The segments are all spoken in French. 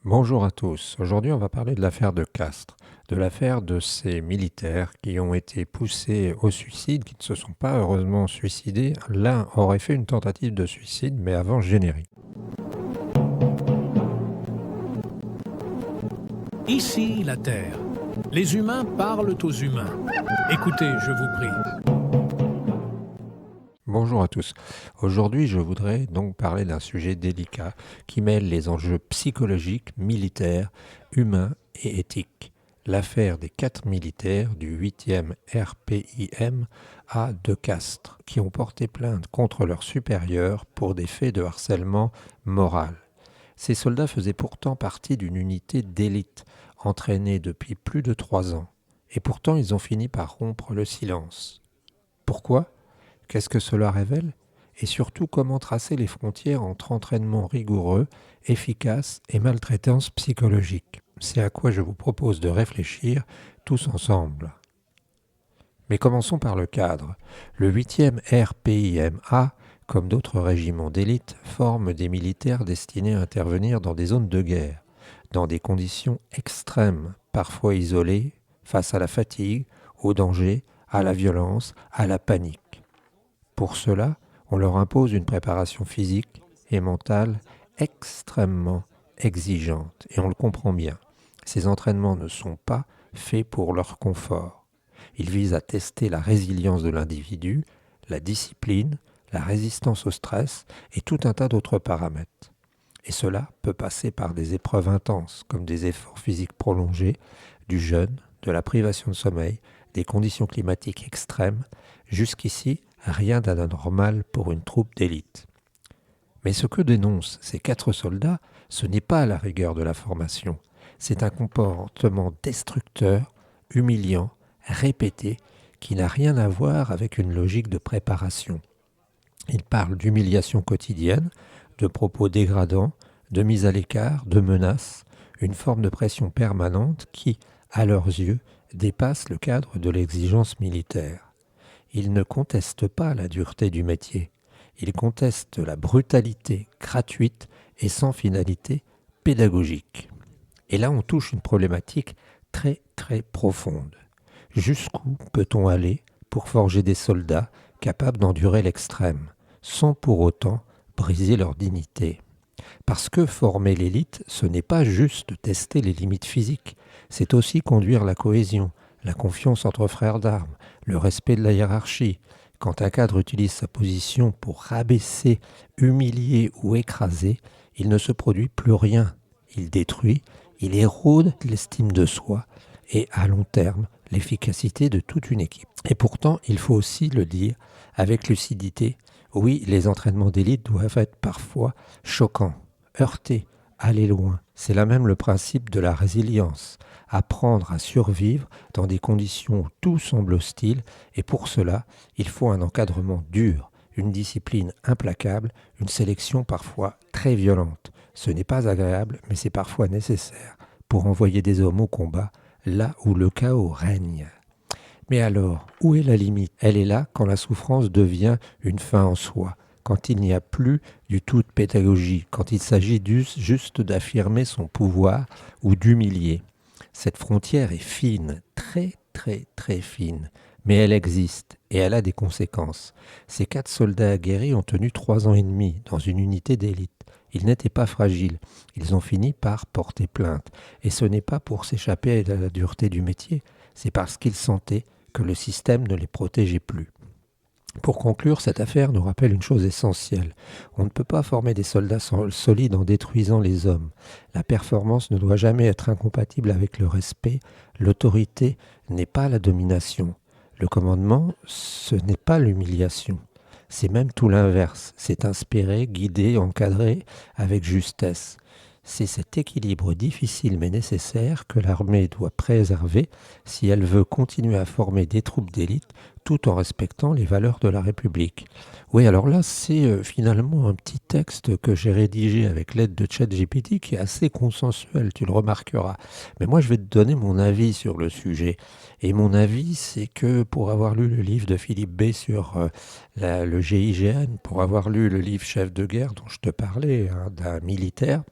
Bonjour à tous. Aujourd'hui, on va parler de l'affaire de Castres, de l'affaire de ces militaires qui ont été poussés au suicide, qui ne se sont pas heureusement suicidés. L'un aurait fait une tentative de suicide, mais avant générique. Ici la Terre. Les humains parlent aux humains. Écoutez, je vous prie. Bonjour à tous. Aujourd'hui, je voudrais donc parler d'un sujet délicat qui mêle les enjeux psychologiques, militaires, humains et éthiques. L'affaire des 4 militaires du 8e RPIM de Castres qui ont porté plainte contre leurs supérieurs pour des faits de harcèlement moral. Ces soldats faisaient pourtant partie d'une unité d'élite entraînée depuis plus de 3 ans. Et pourtant, ils ont fini par rompre le silence. Pourquoi ? Qu'est-ce que cela révèle ? Et surtout, comment tracer les frontières entre entraînement rigoureux, efficace et maltraitance psychologique ? C'est à quoi je vous propose de réfléchir tous ensemble. Mais commençons par le cadre. Le 8e RPIMA, comme d'autres régiments d'élite, forme des militaires destinés à intervenir dans des zones de guerre, dans des conditions extrêmes, parfois isolés, face à la fatigue, au danger, à la violence, à la panique. Pour cela, on leur impose une préparation physique et mentale extrêmement exigeante. Et on le comprend bien. Ces entraînements ne sont pas faits pour leur confort. Ils visent à tester la résilience de l'individu, la discipline, la résistance au stress et tout un tas d'autres paramètres. Et cela peut passer par des épreuves intenses, comme des efforts physiques prolongés, du jeûne, de la privation de sommeil, des conditions climatiques extrêmes. Jusqu'ici, rien d'anormal pour une troupe d'élite. Mais ce que dénoncent ces 4 soldats, ce n'est pas la rigueur de la formation. C'est un comportement destructeur, humiliant, répété, qui n'a rien à voir avec une logique de préparation. Ils parlent d'humiliation quotidienne, de propos dégradants, de mise à l'écart, de menaces, une forme de pression permanente qui, à leurs yeux, dépasse le cadre de l'exigence militaire. Ils ne contestent pas la dureté du métier, ils contestent la brutalité gratuite et sans finalité pédagogique. Et là, on touche une problématique très très profonde. Jusqu'où peut-on aller pour forger des soldats capables d'endurer l'extrême, sans pour autant briser leur dignité ? Parce que former l'élite, ce n'est pas juste tester les limites physiques, c'est aussi conduire la cohésion, la confiance entre frères d'armes, le respect de la hiérarchie. Quand un cadre utilise sa position pour rabaisser, humilier ou écraser, il ne se produit plus rien. Il détruit, il érode l'estime de soi et, à long terme, l'efficacité de toute une équipe. Et pourtant, il faut aussi le dire avec lucidité, oui, les entraînements d'élite doivent être parfois choquants, heurtés, aller loin. C'est là même le principe de la résilience, apprendre à survivre dans des conditions où tout semble hostile, et pour cela, il faut un encadrement dur, une discipline implacable, une sélection parfois très violente. Ce n'est pas agréable, mais c'est parfois nécessaire pour envoyer des hommes au combat, là où le chaos règne. Mais alors, où est la limite ? Elle est là quand la souffrance devient une fin en soi, quand il n'y a plus du tout de pédagogie, quand il s'agit juste d'affirmer son pouvoir ou d'humilier. Cette frontière est fine, très très très fine, mais elle existe et elle a des conséquences. Ces 4 soldats aguerris ont tenu 3 ans et demi dans une unité d'élite. Ils n'étaient pas fragiles, ils ont fini par porter plainte. Et ce n'est pas pour s'échapper à la dureté du métier, c'est parce qu'ils sentaient que le système ne les protégeait plus. Pour conclure, cette affaire nous rappelle une chose essentielle. On ne peut pas former des soldats solides en détruisant les hommes. La performance ne doit jamais être incompatible avec le respect. L'autorité n'est pas la domination. Le commandement, ce n'est pas l'humiliation. C'est même tout l'inverse. C'est inspirer, guider, encadrer avec justesse. C'est cet équilibre difficile mais nécessaire que l'armée doit préserver si elle veut continuer à former des troupes d'élite tout en respectant les valeurs de la République. Oui, alors là, c'est finalement un petit texte que j'ai rédigé avec l'aide de ChatGPT qui est assez consensuel, tu le remarqueras. Mais moi, je vais te donner mon avis sur le sujet. Et mon avis, c'est que pour avoir lu le livre de Philippe B sur le GIGN, pour avoir lu le livre Chef de guerre dont je te parlais, d'un militaire,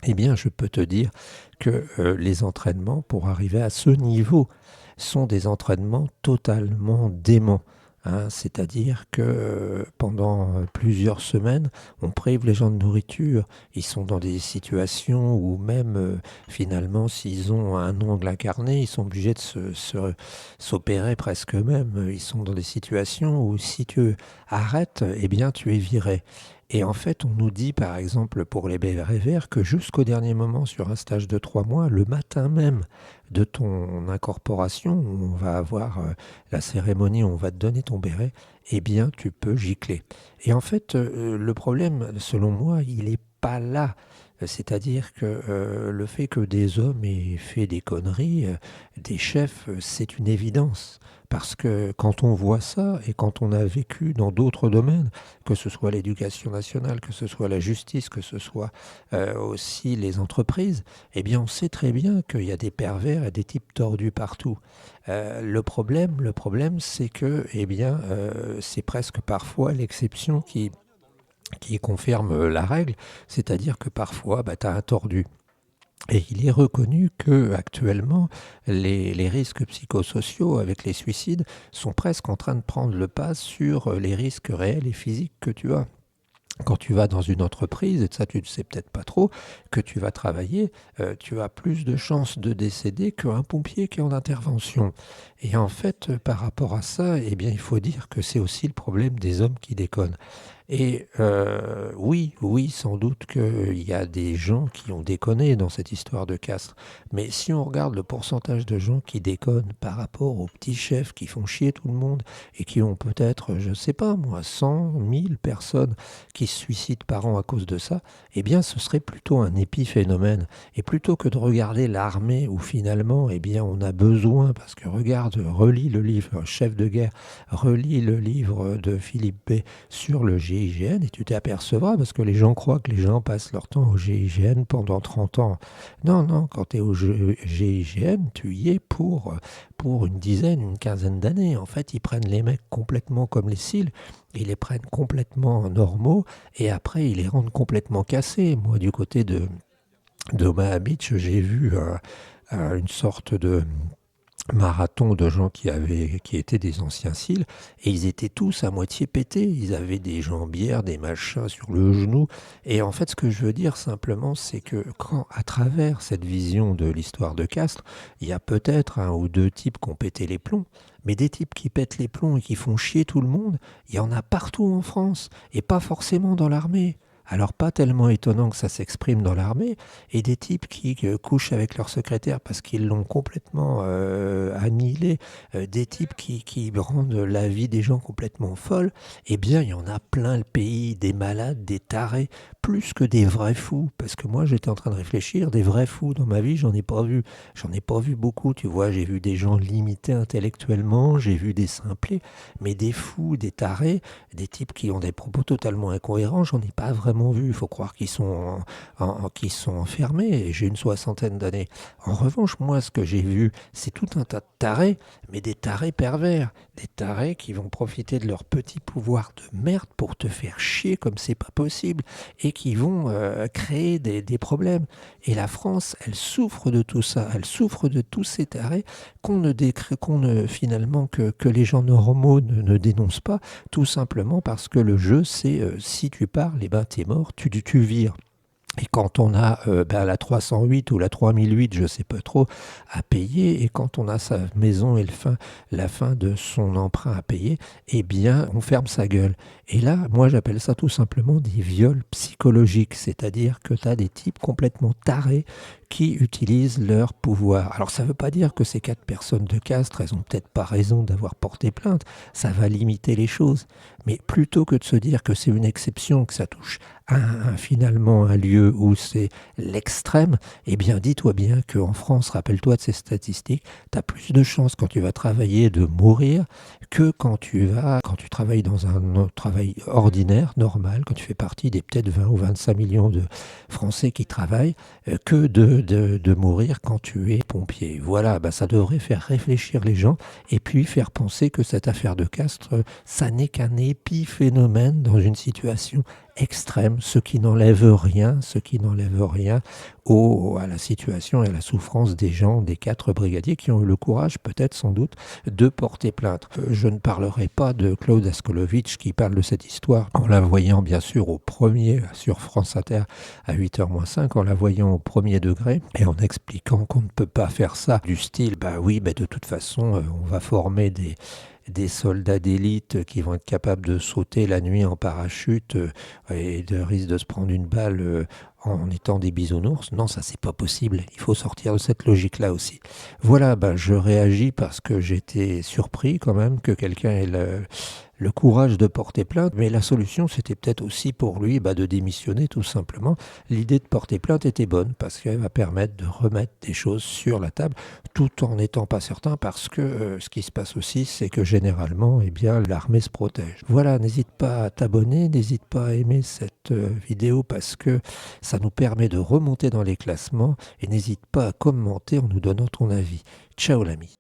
eh bien, je peux te dire que les entraînements pour arriver à ce niveau sont des entraînements totalement déments. Hein. C'est-à-dire que pendant plusieurs semaines, on prive les gens de nourriture. Ils sont dans des situations où même finalement, s'ils ont un ongle incarné, ils sont obligés de s'opérer presque eux-mêmes. Ils sont dans des situations où si tu arrêtes, eh bien, tu es viré. Et en fait, on nous dit, par exemple, pour les bérets verts, que jusqu'au dernier moment, sur un stage de 3 mois, le matin même de ton incorporation, où on va avoir la cérémonie, où on va te donner ton béret, eh bien, tu peux gicler. Et en fait, le problème, selon moi, il n'est pas là. C'est-à-dire que le fait que des hommes aient fait des conneries, des chefs, c'est une évidence. Parce que quand on voit ça et quand on a vécu dans d'autres domaines, que ce soit l'éducation nationale, que ce soit la justice, que ce soit aussi les entreprises, eh bien on sait très bien qu'il y a des pervers et des types tordus partout. Le problème, c'est que eh bien, c'est presque parfois l'exception qui confirme la règle, c'est-à-dire que parfois, bah, tu as un tordu. Et il est reconnu que actuellement, les risques psychosociaux avec les suicides sont presque en train de prendre le pas sur les risques réels et physiques que tu as. Quand tu vas dans une entreprise, et ça tu ne sais peut-être pas trop, que tu vas travailler, tu as plus de chances de décéder qu'un pompier qui est en intervention. Et en fait, par rapport à ça, eh bien, il faut dire que c'est aussi le problème des hommes qui déconnent. Et oui, sans doute qu'il y a des gens qui ont déconné dans cette histoire de Castres. Mais si on regarde le pourcentage de gens qui déconnent par rapport aux petits chefs qui font chier tout le monde et qui ont peut-être, je ne sais pas moi, 100, 1000 personnes qui se suicident par an à cause de ça, eh bien ce serait plutôt un épiphénomène. Et plutôt que de regarder l'armée où finalement, eh bien on a besoin, parce que regarde, relis le livre Chef de guerre, relis le livre de Philippe B sur le GIGN et tu t'apercevras, parce que les gens croient que les gens passent leur temps au GIGN pendant 30 ans. Non, non, quand tu es au GIGN, tu y es pour une dizaine, une quinzaine d'années. En fait, ils prennent les mecs complètement comme les cils, ils les prennent complètement normaux et après, ils les rendent complètement cassés. Moi, du côté d'Omaha Beach, j'ai vu une sorte de marathon de gens qui étaient des anciens cils et ils étaient tous à moitié pétés, ils avaient des jambières, des machins sur le genou et en fait ce que je veux dire simplement c'est que quand à travers cette vision de l'histoire de Castres, il y a peut-être un ou deux types qui ont pété les plombs, mais des types qui pètent les plombs et qui font chier tout le monde, il y en a partout en France et pas forcément dans l'armée. Alors pas tellement étonnant que ça s'exprime dans l'armée, et des types qui couchent avec leur secrétaire parce qu'ils l'ont complètement annihilé, des types qui rendent la vie des gens complètement folle, eh bien il y en a plein le pays, des malades, des tarés, plus que des vrais fous, parce que moi j'étais en train de réfléchir, des vrais fous dans ma vie, j'en ai pas vu beaucoup, tu vois, j'ai vu des gens limités intellectuellement, j'ai vu des simplés, mais des fous, des tarés, des types qui ont des propos totalement incohérents, j'en ai pas vraiment vu. Il faut croire qu'ils sont, qu'ils sont enfermés. Et j'ai une soixantaine d'années. En revanche, moi, ce que j'ai vu, c'est tout un tas de tarés, mais des tarés pervers. Des tarés qui vont profiter de leur petit pouvoir de merde pour te faire chier comme c'est pas possible et qui vont créer des problèmes. Et la France, elle souffre de tout ça. Elle souffre de tous ces tarés finalement, que les gens normaux ne dénoncent pas, tout simplement parce que le jeu, c'est si tu parles, eh ben, t'es mort, tu vires. Et quand on a la 308 ou la 3008, je ne sais pas trop, à payer, et quand on a sa maison et la fin de son emprunt à payer, eh bien, on ferme sa gueule. Et là, moi, j'appelle ça tout simplement des viols psychologiques, c'est-à-dire que tu as des types complètement tarés qui utilisent leur pouvoir. Alors, ça ne veut pas dire que ces 4 personnes de Castres, elles n'ont peut-être pas raison d'avoir porté plainte, ça va limiter les choses. Mais plutôt que de se dire que c'est une exception, que ça touche finalement un lieu où c'est l'extrême, eh bien dis-toi bien qu'en France, rappelle-toi de ces statistiques, tu as plus de chances quand tu vas travailler de mourir que quand tu travailles dans un travail ordinaire, normal, quand tu fais partie des peut-être 20 ou 25 millions de Français qui travaillent, que de mourir quand tu es pompier. Voilà, ça devrait faire réfléchir les gens et puis faire penser que cette affaire de Castres, ça n'est qu'un épiphénomène dans une situation extrême, ce qui n'enlève rien à la situation et à la souffrance des gens, des 4 brigadiers qui ont eu le courage, peut-être sans doute, de porter plainte. Je ne parlerai pas de Claude Askolovitch qui parle de cette histoire en la voyant bien sûr au premier sur France Inter à 8h-5, en la voyant au premier degré et en expliquant qu'on ne peut pas faire ça du style, bah oui, mais de toute façon, on va former des soldats d'élite qui vont être capables de sauter la nuit en parachute et de risque de se prendre une balle en étant des bisounours. Non, ça c'est pas possible. Il faut sortir de cette logique-là aussi. Voilà, je réagis parce que j'étais surpris quand même que quelqu'un ait le courage de porter plainte, mais la solution c'était peut-être aussi pour lui de démissionner tout simplement. L'idée de porter plainte était bonne parce qu'elle va permettre de remettre des choses sur la table tout en n'étant pas certain, parce que ce qui se passe aussi c'est que généralement l'armée se protège. Voilà, n'hésite pas à t'abonner, n'hésite pas à aimer cette vidéo parce que ça nous permet de remonter dans les classements, et n'hésite pas à commenter en nous donnant ton avis. Ciao l'ami.